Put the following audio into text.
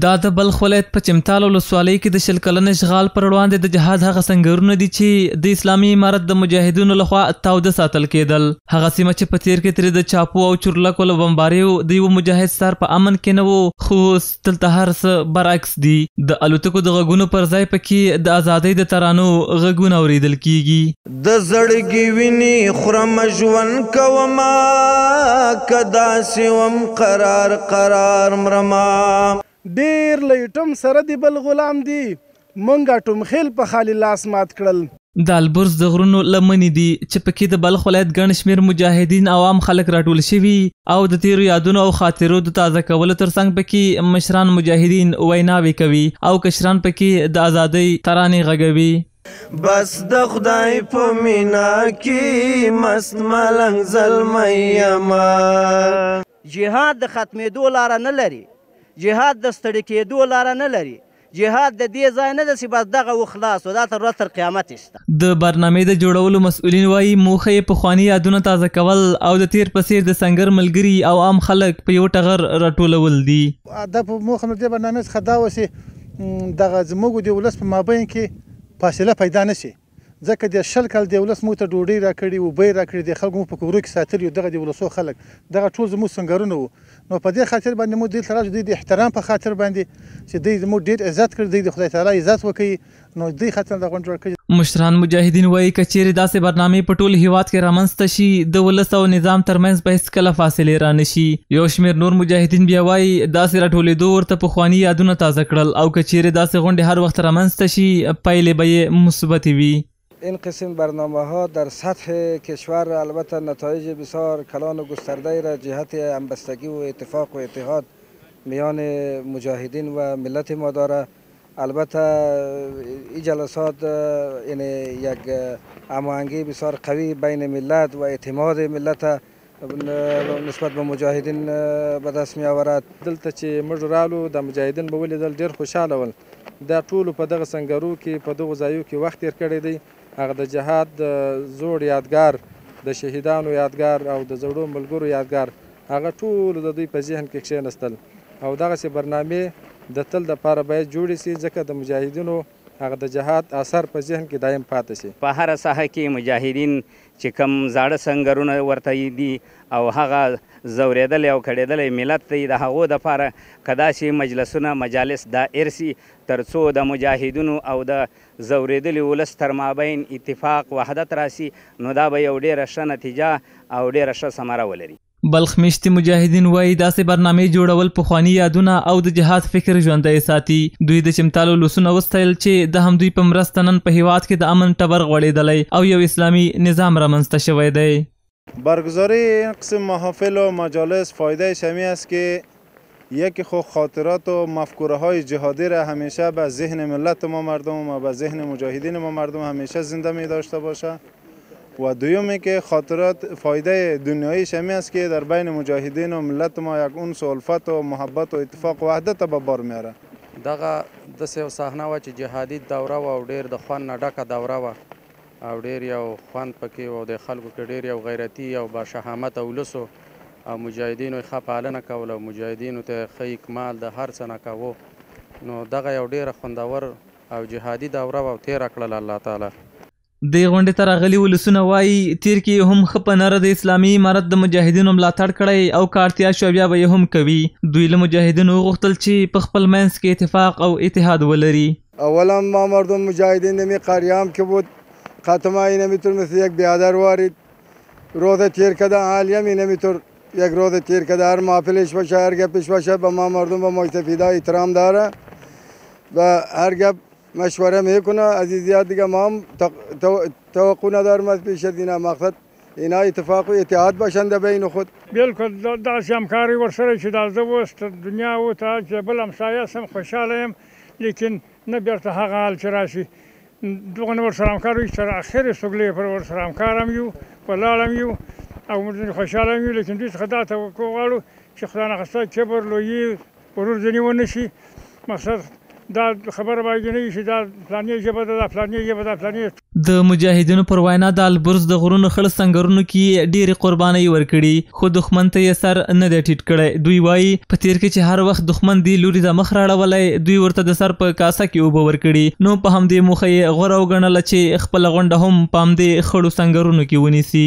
دا د بلخ ولایت په چمتال ولسوالۍ کې د 100 کلن اشغال پر وړاندې د جهاد هغه سنګرونه دي چې د اسلامي امارت د مجاهدینو لخوا تاوده ساتل کېدل. هغه سیمه چې په تیر کې ترې د چاپو او چورلکو له بمباریو د یوه مجاهد سر په امن کې نه و، خو اوس دلته هر څه برعکس دي. د الوتکو د غږونو پر ځای پکې د ازادۍ د ترانو غږونه اورېدل کېږي. د زړګي وینې خورم ژوند کومه که داسې وم قرار قرار مرمه. ډیر لیټم سره دی بل غلام دی مونږه ټوم خیل په خالی لاس مات کړل. د البرز د غرونو لمنې دي چې پکې د بلخ ولایت ګڼ شمېر مجاهدین او عام خلک راټول شوي او د تیرو یادونو او خاطرو د تازه کولو ترڅنګ پکې مشران مجاهدین ویناوې کوي او کشران پکې د ازادۍ ترانې غږوي. بس د خدای په مینا کې مست ملنګ زلمی یما. جهاد د ختمېدو لاره نه لري، جهاد د ستړي کېدو لاره نه لري، جهاد د دې ځای نه ده چې بس دغه وخلاص و دا تر ورځ تر قیامت شته. د برنامې د جوړولو مسؤلین وایي موخه یې پخواني یادونه تازه کول او د تیر په څیر د سنګر ملګري او عام خلک په یو ټغر راټولول دي. د موخه نو دې برنامې څخه دا و چې دغه زموږ د ولس په مابین کې فاصله پیدا نه شي، ځکه د 100 کال د ولس موږ ته ډوډۍ راکړي، اوبه راکړي، د خلکو مو په کورو کې ساتلي وو، دغه د ولسو خلک دغه ټول زموږ سنګرونه وو. نو په دې خاطر باندې موږ دلته راشو، دوی د احترام په خاطر باندې چې دوی زموږ ډېر عزت کړي، دوی د خدای تعالی عزت وکړي، نو دوی خاطر دا غونډه جوړ کړي. مشران مجاهدین وایي که چیرې داسې برنامې په ټول هیواد کې رامنځته شي د ولس او نظام ترمنځ به هېڅکله فاصلې را نه شي. یو شمېر نور مجاهدین بیا وایي داسې راټولېدو ورته پخواني یادونه تازه کړل او که چیرې داسې غونډې هر وخت رامنځته شي پایلې به یې مثبتې وي. این قسم برنامه ها در سطح کشور البته نتایج بسیار کلان و گسترده را جهت همبستگی و اتفاق و اتحاد میان مجاهدین و ملت ما داره. البته این جلسات یعنی یک هماهنگی بسیار قوی بین ملت و اعتماد ملت نسبت به مجاهدین به دست می آورد. دلته چې موږ رالو د مجاهدین به ولیدل ډېر خوشحاله ول. دا ټولو په دغه سنګرو کې په دغو ځایو کې وخت تېر کړی دی. هغه د جهاد د زوړ یادګار، د شهیدانو یادګار او د زړو ملګرو یادګار هغه ټول د دوی په ذهن کې کښېنستل او دغسې برنامې د تل دپاره باید جوړې سي، ځکه د مجاهدینو هغه د جهاد اثر په ذهن کې دایم پاتې شي. په هره ساحه کې مجاهدین چې کم زاړه سنګرونه ورته دي او هغه زورېدلی او کړېدلی ملت دی، د هغو دپاره که داسې مجلسونه مجالس دایر سي تر څو د مجاهدینو او د زورېدلي ولس تر مابین اتفاق وحدت راسي، نو دا به یو ډېره ښه نتیجه او ډېره ښه ثمره ولري. بلخ میشتي مجاهدین وایي داسې برنامې جوړول پخواني یادونه او د جهاد فکر ژوندی ساتي. دوی د چمتالو لوسونه وستایل چې د همدوی په مرسته نن په هیواد کې د امن ټبر غوړېدلی او یو اسلامي نظام رامنځته شوی دی. برگزاری این قسم محافل و مجالس فایدهش همی است که یکی خود خاطرات و مفکوره های جهادی را همیشه به ذهن ملت ما مردم و به ذهن مجاهدین ما مردم همیشه زنده می داشته باشه و دومی که خاطرات فایده دنیاییش همی است که در بین مجاهدین و ملت ما یک انس و الفت و محبت و اتفاق و وحدت به بار میاره. دغه داسې یو صحنه وه چې جهادي دوره وه او ډېر د خوند نه ډکه دوره وه او ډېر یو خوند پکې و او د خلکو کې ډېر یو غیرتي او باشهامت ولس او مجاهدینو یې ښه پالنه کوله او مجاهدینو ته ښه اکمال د هر څه نه کوو. نو دغه یو ډېره خوندور او جهادي دوره وه او تېره کړله الله تعالی. دې غونډې ته راغلي ولسونه وایي تیر کې هم ښه په نره د اسلامي امارت د مجاهدینو ملاتړ کړی او که اړتیا شوه بیا به یې هم کوي. دوی له مجاهدینو وغوښتل چې په خپل منځ کې اتفاق او اتحاد ولري. اولا ما مردم مجاهدین نمی قریام که بود خاتمه نمیتون مثل یک بیادر وارد روز تیر کده عالیمی نمیتون یک روز تیر کده هر محفلش باشه هر گپش باشه به ما مردم به مجتفیده احترام داره و هر گپ مشوره میکنه. عزیزیات دیگه ما هم توقع ندارم از پیش از اینا، مقصد اینا اتفاق و اتحاد باشند بین خود. بالکل داسې همکاري ورسره چې دا زه اوس دنیا و ته چې بل همسایه سم خوشحاله یم، لیکن نه بیرته هغه حال چې راشي دغه نه ورسره همکار وي چې تر اخرې سوګلې پر ورسره همکار هم یو ولاړ هم یو او موږ خوشحاله هم یو، لیکن دوی څخه دا توقع غواړو چې خدای نخواسته کبر لویي غرور ځینې ونه شي. مقصد دا خبره باید نه وي چې دا فلاني ژبه ده دا فلاني ژبه ده فلاني د مجاهدینو پر وینا د البرز د غرونو خړ سنګرونو کې ډېرې قربانۍ ورکړي خو دښمن ته یې سر نه دی ټیټ کړی. دوی وایي په تیر کې چې هر وخت دښمن دی لوري ته مخ راړولی دوی ورته د سر په کاسه کې اوبه ورکړي. نو په همدې موخه یې غوره وګڼله چې خپله غونډه هم په همدې خړو سنګرونو کې ونیسي.